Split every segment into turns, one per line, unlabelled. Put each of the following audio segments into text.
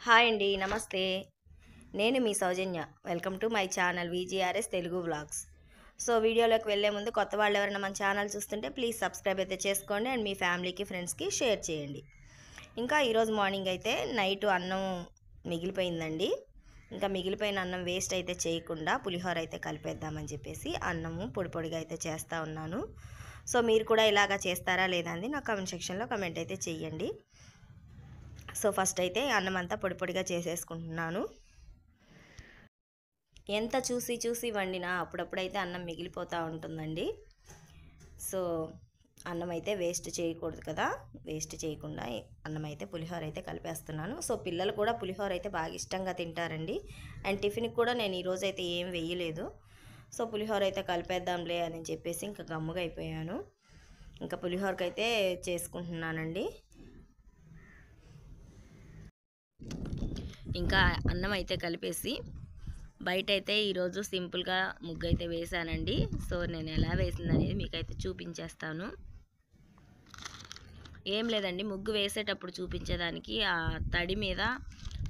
Hi అండి, నమస్తే. నేను మీ Soujanya. Welcome to my channel VGRS Telugu vlogs. So వీడియోలోకి వెళ్ళే ముందు కొత్త వాళ్ళు ఎవరైనా మన ఛానల్ చూస్తుంటే ప్లీజ్ సబ్స్క్రైబ్ అయితే చేసుకోండి అండ్ మీ ఫ్యామిలీకి ఫ్రెండ్స్కి షేర్ చేయండి. ఇంకా ఈరోజు మార్నింగ్ అయితే నైట్ అన్నం మిగిలిపోయిందండి. ఇంకా మిగిలిపోయిన అన్నం వేస్ట్ అయితే చేయకుండా పులిహోర అయితే కలిపేద్దామని చెప్పేసి అన్నము పొడి పొడిగా అయితే చేస్తూ ఉన్నాను. సో మీరు కూడా ఇలాగా చేస్తారా లేదా అని నా కామెంట్ సెక్షన్లో కామెంట్ అయితే చెయ్యండి. సో ఫస్ట్ అయితే అన్నం అంతా పొడి పొడిగా చేసేసుకుంటున్నాను. ఎంత చూసి చూసి వండినా అప్పుడప్పుడైతే అన్నం మిగిలిపోతూ ఉంటుందండి. సో అన్నం అయితే వేస్ట్ చేయకూడదు కదా, వేస్ట్ చేయకుండా అన్నం అయితే పులిహోర అయితే కలిపేస్తున్నాను. సో పిల్లలు కూడా పులిహోర అయితే బాగా ఇష్టంగా తింటారండి. అండ్ టిఫిన్కి కూడా నేను ఈరోజు అయితే ఏం వేయలేదు. సో పులిహోర అయితే కలిపేద్దాంలే అని చెప్పేసి ఇంకా గమ్ముగా అయిపోయాను. ఇంకా పులిహోరకి అయితే చేసుకుంటున్నానండి. ఇంకా అన్నం అయితే కలిపేసి బయట అయితే ఈరోజు సింపుల్గా ముగ్గు అయితే వేసానండి. సో నేను ఎలా వేసిందనేది మీకైతే చూపించేస్తాను. ఏం లేదండి, ముగ్గు వేసేటప్పుడు చూపించేదానికి ఆ తడి మీద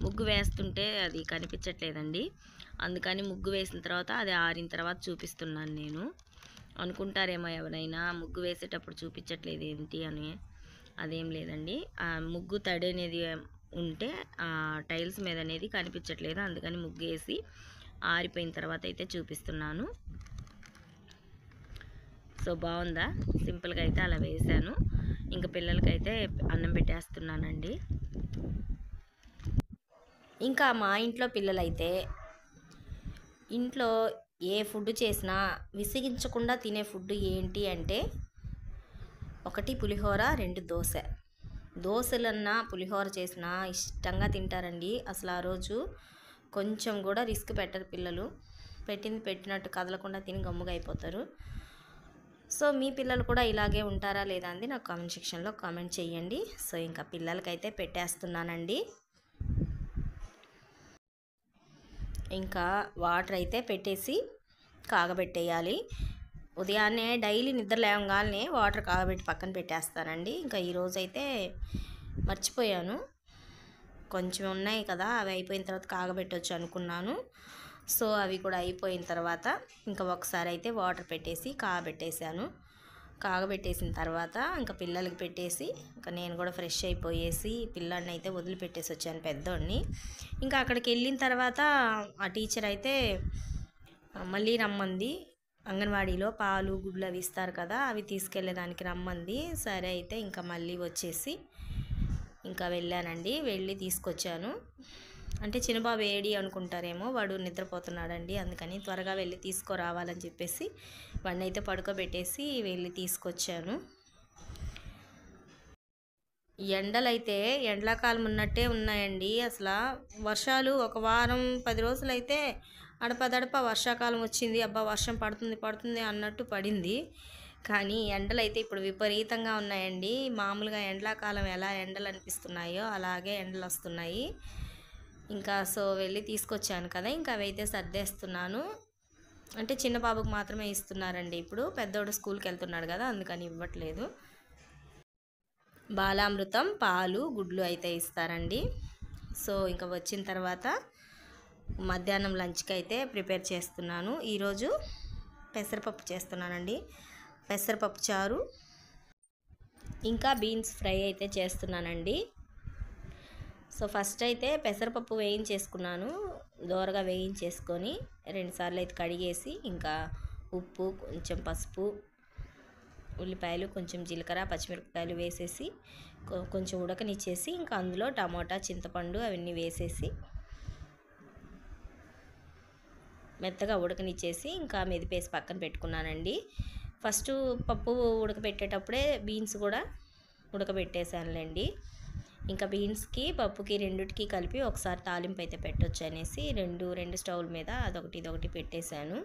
ముగ్గు వేస్తుంటే అది కనిపించట్లేదండి. అందుకని ముగ్గు వేసిన తర్వాత అది ఆరిన తర్వాత చూపిస్తున్నాను. నేను అనుకుంటారేమో ఎవరైనా ముగ్గు వేసేటప్పుడు చూపించట్లేదు ఏంటి అని. అదేం లేదండి, ఆ ముగ్గు తడి అనేది ఉంటే ఆ టైల్స్ మీద అనేది కనిపించట్లేదు. అందుకని ముగ్గు వేసి ఆరిపోయిన తర్వాత అయితే చూపిస్తున్నాను. సో బాగుందా, సింపుల్గా అయితే అలా వేసాను. ఇంకా పిల్లలకైతే అన్నం పెట్టేస్తున్నానండి. ఇంకా మా ఇంట్లో పిల్లలైతే ఇంట్లో ఏ ఫుడ్ చేసినా విసిగించకుండా తినే ఫుడ్ ఏంటి అంటే ఒకటి పులిహోర, రెండు దోశ. దోశలన్నా పులిహోర చేసినా ఇష్టంగా తింటారండి. అసలు ఆ రోజు కొంచెం కూడా రిస్క్ పెట్టరు పిల్లలు. పెట్టింది పెట్టినట్టు కదలకుండా తిని గమ్ముగా అయిపోతారు. సో మీ పిల్లలు కూడా ఇలాగే ఉంటారా లేదా అని నాకు కామెంట్ సెక్షన్లో కామెంట్ చేయండి. సో ఇంకా పిల్లలకైతే పెట్టేస్తున్నానండి. ఇంకా వాటర్ అయితే పెట్టేసి కాగబెట్టేయాలి. ఉదయాన్నే డైలీ నిద్ర లేవగానే వాటర్ కాగబెట్టి పక్కన పెట్టేస్తానండి. ఇంకా ఈరోజైతే మర్చిపోయాను, కొంచెం ఉన్నాయి కదా, అవి అయిపోయిన తర్వాత కాగబెట్టవచ్చు అనుకున్నాను. సో అవి కూడా అయిపోయిన తర్వాత ఇంకా ఒకసారి అయితే వాటర్ పెట్టేసి కాగబెట్టేసాను. కాగబెట్టేసిన తర్వాత ఇంకా పిల్లలకి పెట్టేసి ఇంకా నేను కూడా ఫ్రెష్ అయిపోయేసి పిల్లాడిని అయితే వదిలిపెట్టేసి వచ్చాను, పెద్దోడిని. ఇంకా అక్కడికి వెళ్ళిన తర్వాత ఆ టీచర్ అయితే మళ్ళీ రమ్మంది. అంగన్వాడీలో పాలు గుడ్లు అవి ఇస్తారు కదా, అవి తీసుకెళ్ళేదానికి రమ్మంది. సరే అయితే ఇంకా మళ్ళీ వచ్చేసి ఇంకా వెళ్ళానండి. వెళ్ళి తీసుకొచ్చాను. అంటే చిన్నబాబు ఏడి అనుకుంటారేమో, వాడు నిద్రపోతున్నాడండి. అందుకని త్వరగా వెళ్ళి తీసుకురావాలని చెప్పేసి వాడిని అయితే పడుకోబెట్టేసి వెళ్ళి తీసుకొచ్చాను. ఎండలైతే ఎండాకాలం ఉన్నట్టే ఉన్నాయండి. అసలు వర్షాలు ఒక వారం 10 రోజులైతే అడపదడప వర్షాకాలం వచ్చింది, అబ్బా వర్షం పడుతుంది పడుతుంది అన్నట్టు పడింది. కానీ ఎండలైతే ఇప్పుడు విపరీతంగా ఉన్నాయండి. మామూలుగా ఎండాకాలం ఎలా ఎండలు అనిపిస్తున్నాయో అలాగే ఎండలు వస్తున్నాయి. ఇంకా సో వెళ్ళి తీసుకొచ్చాను కదా, ఇంకా అవైతే సర్దేస్తున్నాను. అంటే చిన్న బాబుకు మాత్రమే ఇస్తున్నారండి. ఇప్పుడు పెద్దోడు స్కూల్కి వెళ్తున్నాడు కదా, అందుకని ఇవ్వట్లేదు. బాలామృతం, పాలు, గుడ్లు అయితే ఇస్తారండి. సో ఇంకా వచ్చిన తర్వాత మధ్యాహ్నం లంచ్కి అయితే ప్రిపేర్ చేస్తున్నాను. ఈరోజు పెసరపప్పు చేస్తున్నానండి. పెసరపప్పు చారు ఇంకా బీన్స్ ఫ్రై అయితే చేస్తున్నానండి. సో ఫస్ట్ అయితే పెసరపప్పు వేయించేసుకున్నాను. దోరగా వేయించేసుకొని 2 సార్లు అయితే కడిగేసి ఇంకా ఉప్పు, కొంచెం పసుపు, ఉల్లిపాయలు, కొంచెం జీలకర్ర, పచ్చిమిరపకాయలు వేసేసి కొంచెం ఉడకనిచ్చేసి ఇంకా అందులో టమోటా, చింతపండు అవన్నీ వేసేసి మెత్తగా ఉడకనిచ్చేసి ఇంకా మెదిపేసి పక్కన పెట్టుకున్నానండి. ఫస్ట్ పప్పు ఉడకబెట్టేటప్పుడే బీన్స్ కూడా ఉడకబెట్టేసానులేండి. ఇంకా బీన్స్కి పప్పుకి రెండిటికి కలిపి ఒకసారి తాలింపు అయితే పెట్టొచ్చు అనేసి రెండు స్టవ్ల మీద అదొకటి ఇదొకటి పెట్టేశాను.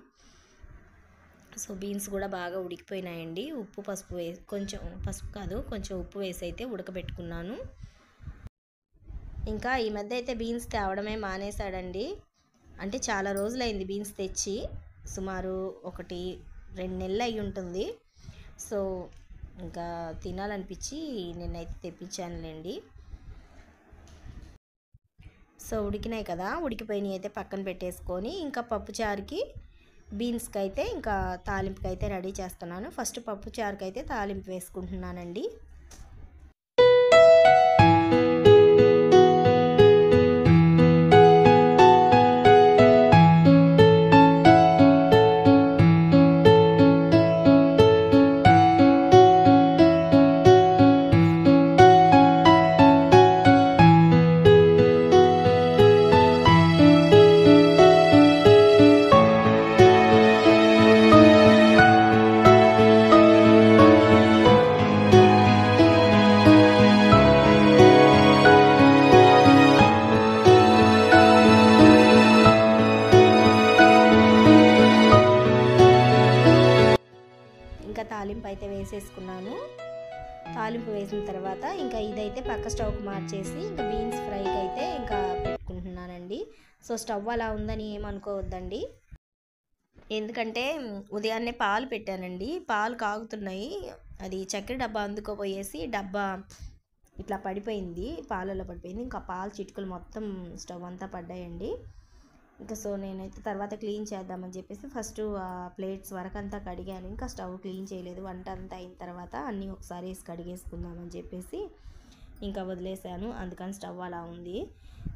సో బీన్స్ కూడా బాగా ఉడికిపోయినాయండి. ఉప్పు పసుపు కొంచెం పసుపు కాదు, కొంచెం ఉప్పు వేసి అయితే ఉడకబెట్టుకున్నాను. ఇంకా ఈ మధ్య అయితే బీన్స్ తేవడమే మానేశాడండి. అంటే చాలా రోజులైంది బీన్స్ తెచ్చి, సుమారు 1-2 నెలలు అయి ఉంటుంది. సో ఇంకా తినాలనిపించి నిన్నైతే తెప్పించానులేండి. సో ఉడికినాయి కదా, ఉడికిపోయినాయి అయితే పక్కన పెట్టేసుకొని ఇంకా పప్పుచారుకి బీన్స్కి అయితే ఇంకా తాలింపుకి అయితే రెడీ చేస్తున్నాను. ఫస్ట్ పప్పుచారుకి అయితే తాలింపు వేసుకుంటున్నానండి. ఇంకా తాలింపు అయితే వేసేసుకున్నాను. తాలింపు వేసిన తర్వాత ఇంకా ఇదైతే పక్క స్టవ్కి మార్చేసి ఇంకా బీన్స్ ఫ్రైకి అయితే ఇంకా పెట్టుకుంటున్నానండి. సో స్టవ్ అలా ఉందని ఏమనుకోవద్దండి, ఎందుకంటే ఉదయాన్నే పాలు పెట్టానండి, పాలు కాగుతున్నాయి. అది చక్కెర డబ్బా అందుకోపోయేసి డబ్బా ఇట్లా పడిపోయింది, పాలలో పడిపోయింది. ఇంకా పాలు చిటుకులు మొత్తం స్టవ్ అంతా పడ్డాయండి. ఇంకా సో నేనైతే తర్వాత క్లీన్ చేద్దామని చెప్పేసి ఫస్ట్ ఆ ప్లేట్స్ వరకు అంతా కడిగాను. ఇంకా స్టవ్ క్లీన్ చేయలేదు. వంట అంతా అయిన తర్వాత అన్నీ ఒకసారి వేసి కడిగేసుకుందామని చెప్పేసి ఇంకా వదిలేసాను. అందుకని స్టవ్ అలా ఉంది.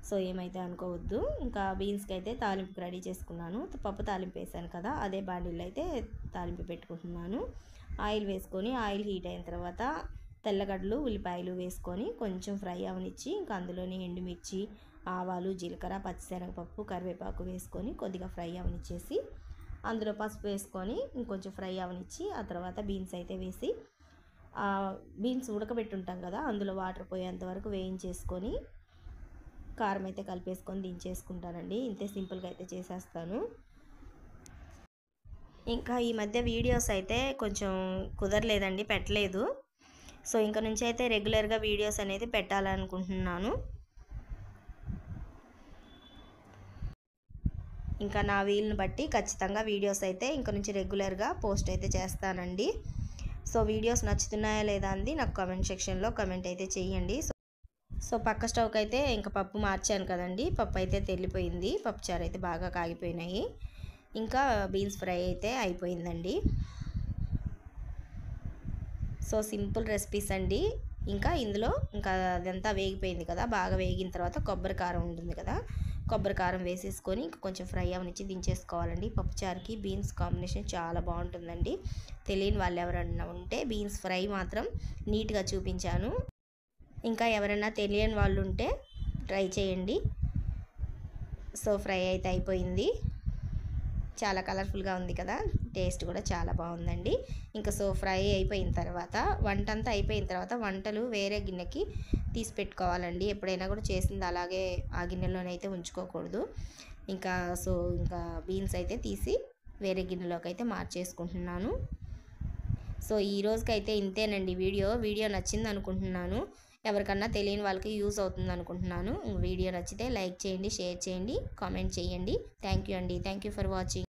సో ఏమైతే అనుకోవద్దు. ఇంకా బీన్స్కి అయితే తాలింపుకి రెడీ చేసుకున్నాను. పప్పు తాలింపు వేసాను కదా, అదే బాండిల్లో అయితే తాలింపు పెట్టుకుంటున్నాను. ఆయిల్ వేసుకొని ఆయిల్ హీట్ అయిన తర్వాత తెల్లగడ్డలు ఉల్లిపాయలు వేసుకొని కొంచెం ఫ్రై అవనిచ్చి ఇంకా అందులోనే ఎండుమిర్చి, ఆవాలు, జీలకర్ర, పచ్చిశనగపప్పు, కరివేపాకు వేసుకొని కొద్దిగా ఫ్రై అవనిచ్చేసి అందులో పసుపు వేసుకొని ఇంకొంచెం ఫ్రై అవనిచ్చి ఆ తర్వాత బీన్స్ అయితే వేసి బీన్స్ ఉడకబెట్టుంటాం కదా, అందులో వాటర్ పోయేంత వరకు వేయించేసుకొని కారం అయితే కలిపేసుకొని దించేసుకుంటానండి. ఇంతే సింపుల్గా అయితే చేసేస్తాను. ఇంకా ఈ మధ్య వీడియోస్ అయితే కొంచెం కుదరలేదండి, పెట్టలేదు. సో ఇంక నుంచి అయితే రెగ్యులర్గా వీడియోస్ అనేది పెట్టాలనుకుంటున్నాను. ఇంకా నా వీలుని బట్టి ఖచ్చితంగా వీడియోస్ అయితే ఇంక నుంచి రెగ్యులర్గా పోస్ట్ అయితే చేస్తానండి. సో వీడియోస్ నచ్చుతున్నాయా లేదా అంది నాకు కామెంట్ సెక్షన్లో కామెంట్ అయితే చేయండి. సో పక్క స్టవ్కి అయితే ఇంకా పప్పు మార్చాను కదండి, పప్పు అయితే తెల్లిపోయింది. పప్పుచారు అయితే బాగా కాగిపోయినాయి. ఇంకా బీన్స్ ఫ్రై అయితే అయిపోయిందండి. సో సింపుల్ రెసిపీస్ అండి. ఇంకా ఇందులో ఇంకా అదంతా వేగిపోయింది కదా, బాగా వేగిన తర్వాత కొబ్బరి కారం ఉంటుంది కదా, కొబ్బరి కారం వేసేసుకొని కొంచెం ఫ్రై అవనిచ్చి దించేసుకోవాలండి. పప్పుచారుకి బీన్స్ కాంబినేషన్ చాలా బాగుంటుందండి. తెలియని వాళ్ళు ఎవరన్నా ఉంటే బీన్స్ ఫ్రై మాత్రం నీట్గా చూపించాను. ఇంకా ఎవరైనా తెలియని వాళ్ళు ఉంటే ట్రై చేయండి. సో ఫ్రై అయితే అయిపోయింది. చాలా కలర్ఫుల్గా ఉంది కదా, టేస్ట్ కూడా చాలా బాగుందండి. ఇంకా సో ఫ్రై అయిపోయిన తర్వాత వంట అంతా అయిపోయిన తర్వాత వంటలు వేరే గిన్నెకి తీసి పెట్టుకోవాలండి. ఎప్పుడైనా కూడా చేసింది అలాగే ఆ గిన్నెలోనైతే ఉంచుకోకూడదు. ఇంకా సో ఇంకా బీన్స్ అయితే తీసి వేరే గిన్నెలోకి అయితే మార్చేసుకుంటున్నాను. సో ఈ రోజుకైతే ఇంతేనండి వీడియో నచ్చింది అనుకుంటున్నాను. ఎవరికన్నా తెలియని వాళ్ళకి యూజ్ అవుతుంది అనుకుంటున్నాను. వీడియో నచ్చితే లైక్ చేయండి, షేర్ చేయండి, కామెంట్ చేయండి. థ్యాంక్ యూ అండి. Thank you for watching.